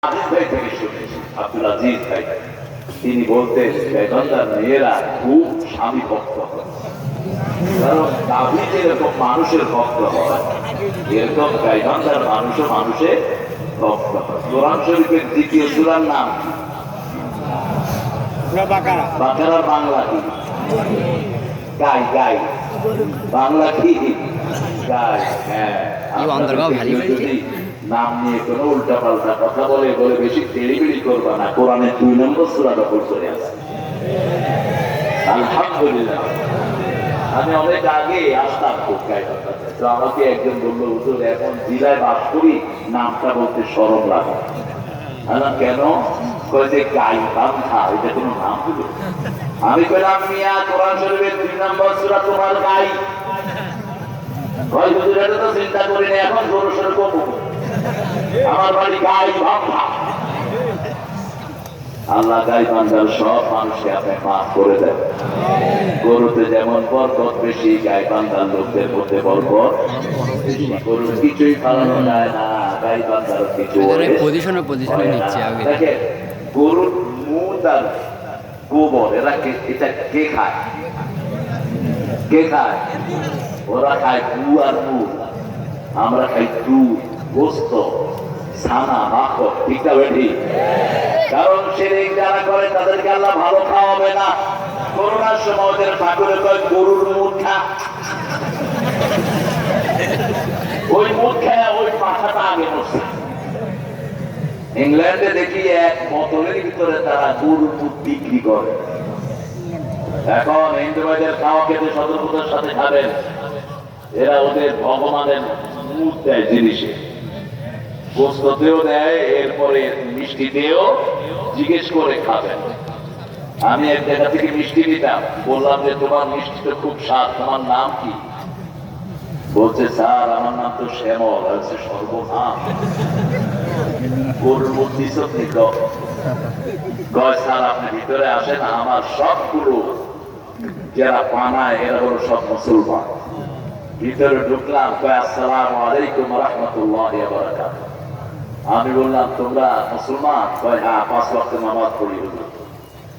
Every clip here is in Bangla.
আজিজ ভাই থেকে শুনেছি, আব্দুল আজিজ ভাই তিনি বলতেন গাইবান্ধার মেয়েরা খুব স্বামী ভক্ত হয়, কারণ দাবি যেরকম মানুষের ভক্ত হয় এরকম গাইবান্ধার মানুষও মানুষের ভক্ত হয়। কোরআন শরীফের দ্বিতীয় সূরার নাম বাকারার বাংলা কি? গাই গাই বাংলা কি? গাই। হ্যাঁ, নাম নিয়ে কোনো উল্টা পাল্টা কথা বলে বলে বেশি তেড়িবিড়ি করবা না। কোরআনের 2 নম্বর সূরা দখল করে আছে। আলহামদুলিল্লাহ, আমি অনেক আগে আসতাম খুব গাইবান্ধাতে, তো আমাকে একজন বললো হুজুর এখন জেলায় বাস করি, নামটা বলতে শরম লাগে। কেন? কয় যে গাইবান্ধা, এটা কোনো নাম হলো? আমি কইলাম মিয়া কোরআন শরীফের 2 নম্বর সূরা তোমার গাই। কয় হুজুর এটা তো চিন্তা করি না, এখন জোরে সোরে কম আমার বাড়ি গাইবান্ধা। আল্লাহ গাইবান্ধার সব মানুষকে আপনি মাফ করে দেন। গরুতে যেমন বরকত বেশি, গাইবান্ধার লোকদের মধ্যে বরকত বেশি। গরুর কিছুই পালানো যায় না, গাইবান্ধার কিছু দেখেন। গরুর মুদ আর গোবর এটা কে খায়? কে খায়? ওরা খায় গু আর মুদ, আমরা খাই দুধ, গোস্ত, ছানা, মাখন। ঠিক না বেঠি? কারণ শিরক যারা করে তাদেরকে আল্লাহ ভালো খাওয়াবে না। করোনার সময় ওদের ঠাকুরে কয় গরুর মুখ খা, ওই মুখ খায় ওই মাথাটা আগে বসে। ইংল্যান্ডে দেখি এক বোতলের ভিতরে তারা গরুর মুখ বিক্রি করে। এখন হিন্দু ভাইদের খাওয়া খেতে সতর্কতার সাথে খাবেন, এরা ওদের ভগবানের মুখ দেয় জিনিসে, গোস্ততেও দেয়, এরপরে মিষ্টিতেও জিজ্ঞেস করে খাবেন। আমি এক জায়গা থেকে মিষ্টি নিতাম, বললাম যে তোমার মিষ্টি তো খুব স্বাদ, তোমার নাম কি? বলছে স্যার আমার নাম তো শ্যামল। আছে সর্বনাম, গরুর মূর্তি সত্যি কয় স্যার আপনি ভিতরে আসেন, আমার সবগুলো যারা পানায় এরা হলো সব মুসলমান। ভিতরে ঢুকলাম, কয় আসসালামু আলাইকুম ওয়া রাহমাতুল্লাহি ওয়া বারাকাতুহু। আমি বললাম তোমরা মুসলমান? কয় হ্যাঁ, 5 ওয়াক্ত নামাজ পড়ি।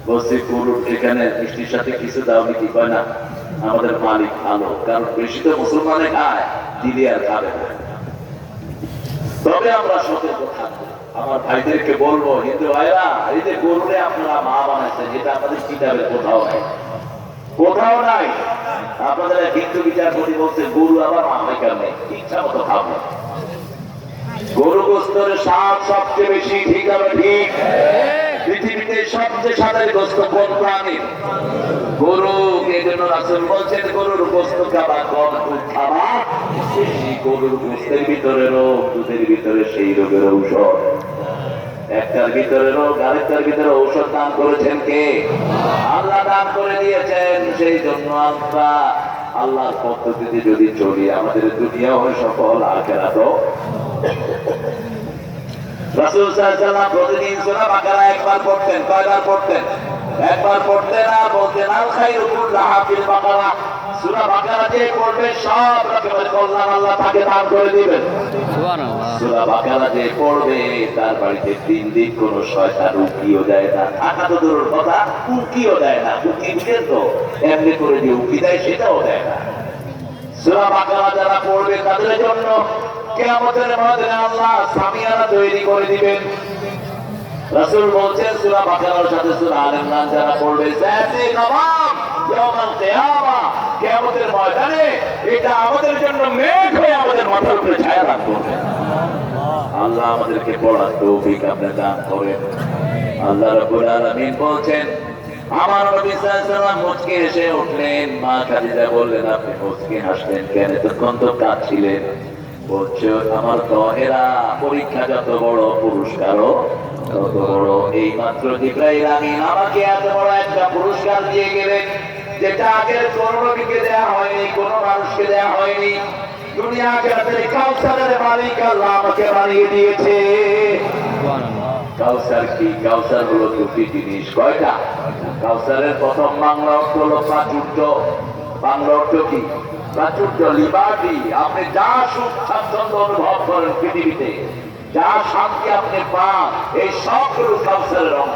বলছি গরুর এখানে মিষ্টির সাথে কিছু দাও নাকি? কয় না, আমাদের মালিক ভালো, কারণ বেশি তো মুসলমানে খায়, দিদি আর খাবে না। তবে আমরা সতর্ক থাকবো। আমার ভাইদেরকে বলবো, হিন্দু ভাইরা এই যে গরুরে আপনারা মা বানাইছেন, যেটা আমাদের কিতাবে কোথাও নাই, কোথাও নাই। আপনাদের হিন্দু বিচারপতি বলছে গরু আবার মামাইকার নেই, ইচ্ছা মতো খাবো। গরু গোস্তের স্বাদ সবচেয়ে বেশি। ঠিক আছে? ঠিক। পৃথিবীতে সবচেয়ে স্বাদের গোস্ত কোন প্রাণীর? গরু। এই জন্য রাসূল বলছেন গরুর গোস্ত খাবা কম, দুধ খাবা বেশি। গরুর গোস্তের ভিতরে রোগ, দুধের ভিতরে সেই রোগের ঔষধ। একটার ভিতরে রোগ, আরেকটার ভিতরে ঔষধ দান করেছেন কে? আল্লাহ দান করে দিয়েছেন। সেই জন্য আমরা আল্লাহর পদ্ধতিতে যদি চলি, আমাদের দুনিয়া হয় সফল, আখিরাতও। রাসূল সাল্লাল্লাহু আলাইহি ওয়াসাল্লাম প্রতিদিন সূরা বাকারা একবার পড়তেন। কয়বার পড়তেন? একবার পড়তেন। আর বলতেন আল খায়রু কুল্লুহা ফিল বাকারা। সূরা বাকারা যে পড়বে সব রকমের কল্যাণ আল্লাহ তাকে দান করে দিবেন। সুবহানাল্লাহ। সূরা বাকারা যে পড়বে তার বাড়িতে 3 দিন কোন শয়তান উকিও দেয় না। টাকা তো দূরের কথা, উকিও দেয় না। উকি দিলে তো এমনি করে যে উকি দেয় সেটাও দেয় না। সূরা বাকারা যারা পড়বে তাদের জন্য কিয়ামতের ময়দানে আল্লাহ সামিয়ানা তৈরি করে দিবেন। রাসূল বলেন সূরা বাকারার সাথে সূরা আলে ইমরান যারা পড়বে জাতি নবাব ইয়াউমাল কিয়ামা, কিয়ামতের ময়দানে এটা আমাদের জন্য মেঘ হয়ে আমাদের মাথার উপরে ছায়া রাখবে। আল্লাহ আমাদেরকে পড়ার তৌফিক আপনি দান করেন। আল্লাহ রাব্বুল আলামিন বলেন, আমার নবী সাল্লাল্লাহু আলাইহি ওয়াসাল্লাম মুচকি হেসে উঠলেন। মা খাদিজা বললেন আপনি মুচকি হাসলেন কেন? এতক্ষণ তো কাঁদছিলেন। বলছে আমার দহেরা পরীক্ষা যত বড়, পুরস্কারও তত বড়। এই মাত্র জিবরাইল আমিন আমাকে এত বড় একটা পুরস্কার দিয়ে গেলেন, যেটা আগের কোন নবীকে দেয়া হয়নি, কোন মানুষকে দেয়া হয়নি। দুনিয়া আখিরাতের কাউসারের মালিক আল্লাহ আমাকে বানিয়ে দিয়েছে। কাউসার কি? কাউসার হলো 2টি জিনিস। কয়টা? কাউসারের প্রথম বাংলা অর্থ হলো প্রাচুর্য। বাংলা অর্থ কি? প্রাচুর্য, লিবার্টি। আপনি যা সুখ স্বাচ্ছন্দ্য অনুভব করেন পৃথিবীতে, যা শান্তি আপনি পান এই সবগুলো কাউসারের অংশ।